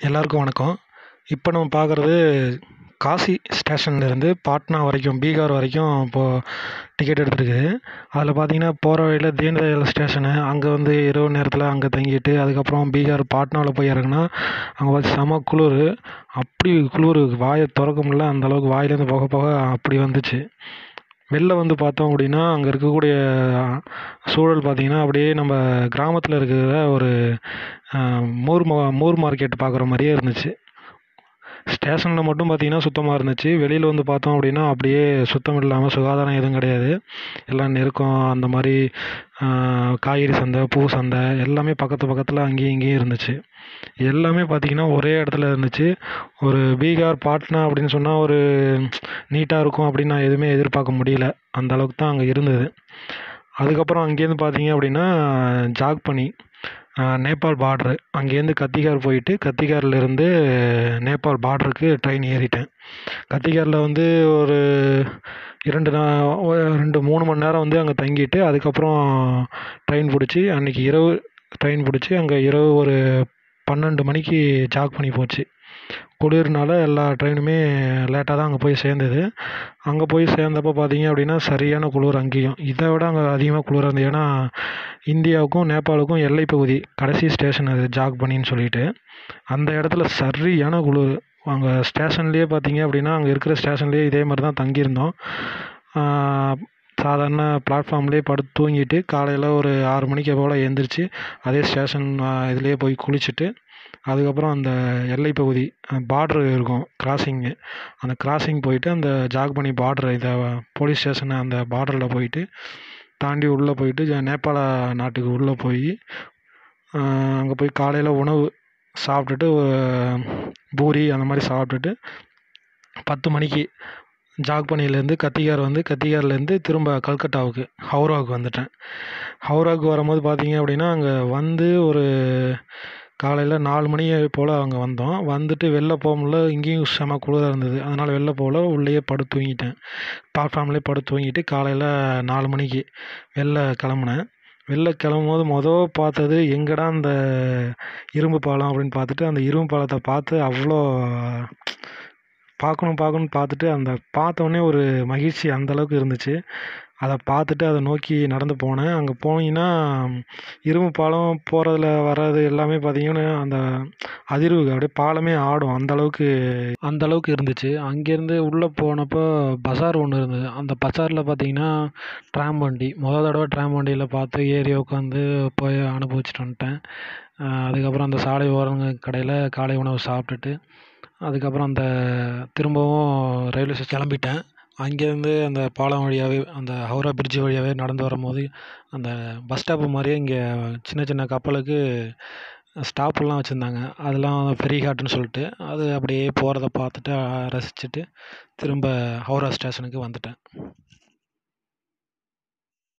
எல்லாருக்கும் வணக்கம். இப்போ நம்ம பார்க்குறது காசி ஸ்டேஷன்லேருந்து பாட்னா வரைக்கும், பீகார் வரைக்கும் இப்போது டிக்கெட் எடுத்துருக்குது. அதில் பார்த்தீங்கன்னா, போகிற வழியில் தீன் தயாள் ஸ்டேஷனு, அங்கே வந்து இரவு நேரத்தில் அங்கே தங்கிட்டு, அதுக்கப்புறம் பீகார் பாட்னாவில் போய் இறங்குனா, அங்கே பார்த்து செம குளிர். அப்படி குளிர் வாயை திறக்க முடியல, அந்தளவுக்கு வாயிலேருந்து புகை புகை அப்படி வந்துச்சு. வெளில வந்து பார்த்தோம் அப்படின்னா, அங்கே இருக்கக்கூடிய சூழல் பார்த்தீங்கன்னா, அப்படியே நம்ம கிராமத்தில் இருக்கிற ஒரு மூர் மார்க்கெட் பார்க்குற மாதிரியே இருந்துச்சு. ஸ்டேஷனில் மட்டும் பார்த்தீங்கன்னா சுத்தமாக இருந்துச்சு. வெளியில் வந்து பார்த்தோம் அப்படின்னா அப்படியே சுத்தம் இல்லாமல், சுகாதாரம் எதுவும் கிடையாது. எல்லாம் நெருக்கம், அந்த மாதிரி காய்கறி சந்தை, பூ சந்தை எல்லாமே பக்கத்து பக்கத்தில் அங்கேயும் இங்கேயும் இருந்துச்சு. எல்லாமே பார்த்தீங்கன்னா ஒரே இடத்துல இருந்துச்சு. ஒரு பீகார், பாட்னா அப்படின்னு சொன்னால் ஒரு நீட்டாக இருக்கும் அப்படின்னு நான் எதுவுமே எதிர்பார்க்க முடியல. அந்த அளவுக்கு தான் அங்கே இருந்தது. அதுக்கப்புறம் அங்கேருந்து பார்த்தீங்க அப்படின்னா ஜாக்பனி, நேபாள் பார்ட்ரு, அங்கேருந்து கத்திகார் போயிட்டு, கத்திகார்லேருந்து நேபாள் பார்டருக்கு ட்ரெயின் ஏறிட்டேன். கத்திகாரில் வந்து ஒரு 3 மணி நேரம் வந்து அங்கே தங்கிட்டு, அதுக்கப்புறம் ட்ரெயின் பிடிச்சி, அன்றைக்கி இரவு ட்ரெயின் பிடிச்சி, அங்கே இரவு ஒரு 12 மணிக்கு ஜாக்பனி போச்சு. குளிர்னால எல்லா ட்ரெயினுமே லேட்டாக தான் அங்கே போய் சேர்ந்தது. அங்கே போய் சேர்ந்தப்போ பார்த்தீங்க அப்படின்னா சரியான குளிர் அங்கேயும். இதை விட அங்கே அதிகமாக குளிராக இருந்தது. ஏன்னா இந்தியாவுக்கும் நேபாளுக்கும் எல்லைப் பகுதி, கடைசி ஸ்டேஷன் அது ஜாக்பனின்னு சொல்லிட்டு. அந்த இடத்துல சரியான குளிர். அங்கே ஸ்டேஷன்லேயே பார்த்தீங்க அப்படின்னா, அங்கே இருக்கிற ஸ்டேஷன்லேயே இதே மாதிரி தான் தங்கியிருந்தோம். சாதாரண பிளாட்ஃபார்ம்லேயே படுத்து தூங்கிட்டு, காலையில் ஒரு 6 மணிக்கு போல் எழுந்திரிச்சு, அதே ஸ்டேஷன் இதுலேயே போய் குளிச்சுட்டு, அதுக்கப்புறம் அந்த எல்லைப் பகுதி பார்ட்ரு இருக்கும், கிராசிங்கு, அந்த கிராசிங் போயிட்டு, அந்த ஜாக்பனி பார்ட்ரு, இதை போலீஸ் ஸ்டேஷனை அந்த பார்டரில் போயிட்டு தாண்டி உள்ளே போயிட்டு, நேபாள நாட்டுக்கு உள்ளே போய் அங்கே போய் காலையில் உணவு சாப்பிட்டுட்டு, பூரி அந்த மாதிரி சாப்பிட்டுட்டு 10 மணிக்கு ஜாக்பனிலேருந்து கத்திகார் வந்து, கத்திகார்லேருந்து திரும்ப கல்கட்டாவுக்கு, ஹவுராவுக்கு வந்துட்டேன். ஹவுராவுக்கு வரும்போது பார்த்தீங்க அப்படின்னா, அங்கே வந்து ஒரு காலையில் 4 மணி போல் அங்கே வந்தோம். வந்துட்டு வெளில போக முடியல, இங்கேயும் செம குளிராக இருந்தது. அதனால் வெளில போகல, உள்ளேயே படுத்து தூங்கிட்டேன். பிளாட்ஃபார்ம்லேயே படுத்து தூங்கிட்டு காலையில் 4 மணிக்கு வெளில கிளம்புனேன். வெளில கிளம்பும்போது பார்த்தது எங்கடா அந்த இரும்பு பாலம் அப்படின்னு பார்த்துட்டு, அந்த இரும்பு பாலத்தை பார்த்து அவ்வளோ பார்க்கணுன்னு பார்த்துட்டு, அந்த பார்த்தோன்னே ஒரு மகிழ்ச்சி அந்தளவுக்கு இருந்துச்சு. அதை பார்த்துட்டு அதை நோக்கி நடந்து போனேன். அங்கே போனீங்கன்னா இரும்பு பாலம் போகிறதுல வர்றது எல்லாமே பார்த்தீங்கன்னா, அந்த அதிர்வு அப்படியே பாலமே ஆடும், அந்தளவுக்கு இருந்துச்சு. அங்கேருந்து உள்ளே போனப்போ பஸார் ஒன்று இருந்தது. அந்த பஸாரில் பார்த்தீங்கன்னா ட்ராம் வண்டி, தடவை ட்ராம் வண்டியில் பார்த்து ஏறி உட்காந்து போய் அனுபவிச்சுட்டு வந்துட்டேன். அதுக்கப்புறம் அந்த சாலை ஓரங்கள் கடையில் காலை உணவு சாப்பிட்டுட்டு, அதுக்கப்புறம் அந்த திரும்பவும் ரயில்வே ஸ்டேஷன் கிளம்பிட்டேன். அங்கேருந்து அந்த பாலம் வழியாகவே, அந்த ஹவுரா பிரிட்ஜ் வழியாகவே நடந்து வரும்போது, அந்த பஸ் ஸ்டாப்பு மாதிரியே இங்கே சின்ன சின்ன கப்பலுக்கு ஸ்டாப்புலாம் வச்சுருந்தாங்க. அதெல்லாம் ஃபெரிகாட்டுன்னு சொல்லிட்டு, அது அப்படியே போகிறத பார்த்துட்டு ரசிச்சுட்டு திரும்ப ஹவுரா ஸ்டேஷனுக்கு வந்துட்டேன்.